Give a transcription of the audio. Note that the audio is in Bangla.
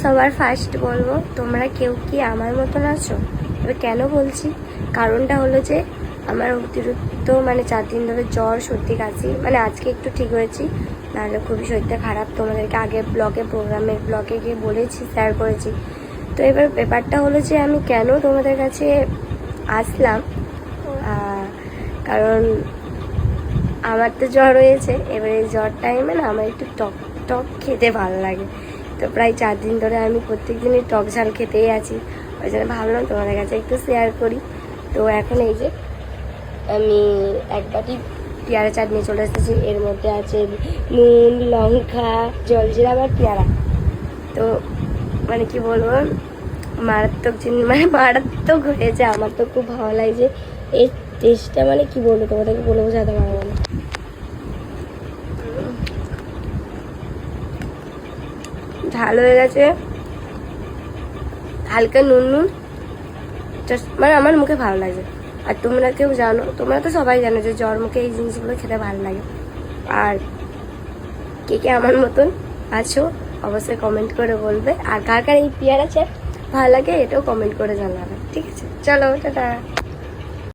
সবার ফার্স্ট বলবো, তোমরা কেউ কি আমার মতন আছো? এবার কেন বলছি, কারণটা হলো যে আমার অতিরিক্ত মানে 4 দিন ধরে জ্বর, সর্দি, কাশি, মানে আজকে একটু ঠিক হয়েছি, নাহলে খুবই শরীরটা খারাপ। তোমাদেরকে আগে ব্লগে গিয়ে বলেছি, শেয়ার করেছি। তো এবার ব্যাপারটা হলো যে আমি কেন তোমাদের কাছে আসলাম, কারণ আমার তো জ্বর হয়েছে। এবার এই জ্বর টাইমে না আমার একটু টক টক খেতে ভালো লাগে। তো প্রায় 4 দিন ধরে আমি প্রত্যেক দিনই টক ঝাল খেতেই আছি। ওই জন্য ভাবলাম তোমাদের কাছে একটু শেয়ার করি। তো এখন এই যে আমি এক বাটি পেয়ারা চাটনি চলে এসেছি। এর মধ্যে আছে নুন, লঙ্কা, জলজিরা আর পেয়ারা। তো মানে কি বলবো, মারাত্মক জিনিস, মানে মারাত্মক হয়েছে। আমার তো খুব ভালো লাগছে এই টেস্টটা, মানে কি বলবো তোমাদেরকে বলে বোঝাতে পারবো না। ঝাল হয়ে গেছে, হালকা নুন নুন, মানে আমার মুখে ভালো লাগে। আর তোমরা কেউ জানো, তোমরা তো সবাই জানো যে জ্বর মুখে এই জিনিসগুলো খেতে ভালো লাগে। আর কে কে আমার মতন আছো অবশ্যই কমেন্ট করে বলবে। আর কার কার এই পেয়ারা চাট ভালো লাগে এটাও কমেন্ট করে জানাবে। ঠিক আছে, চলো টাটা।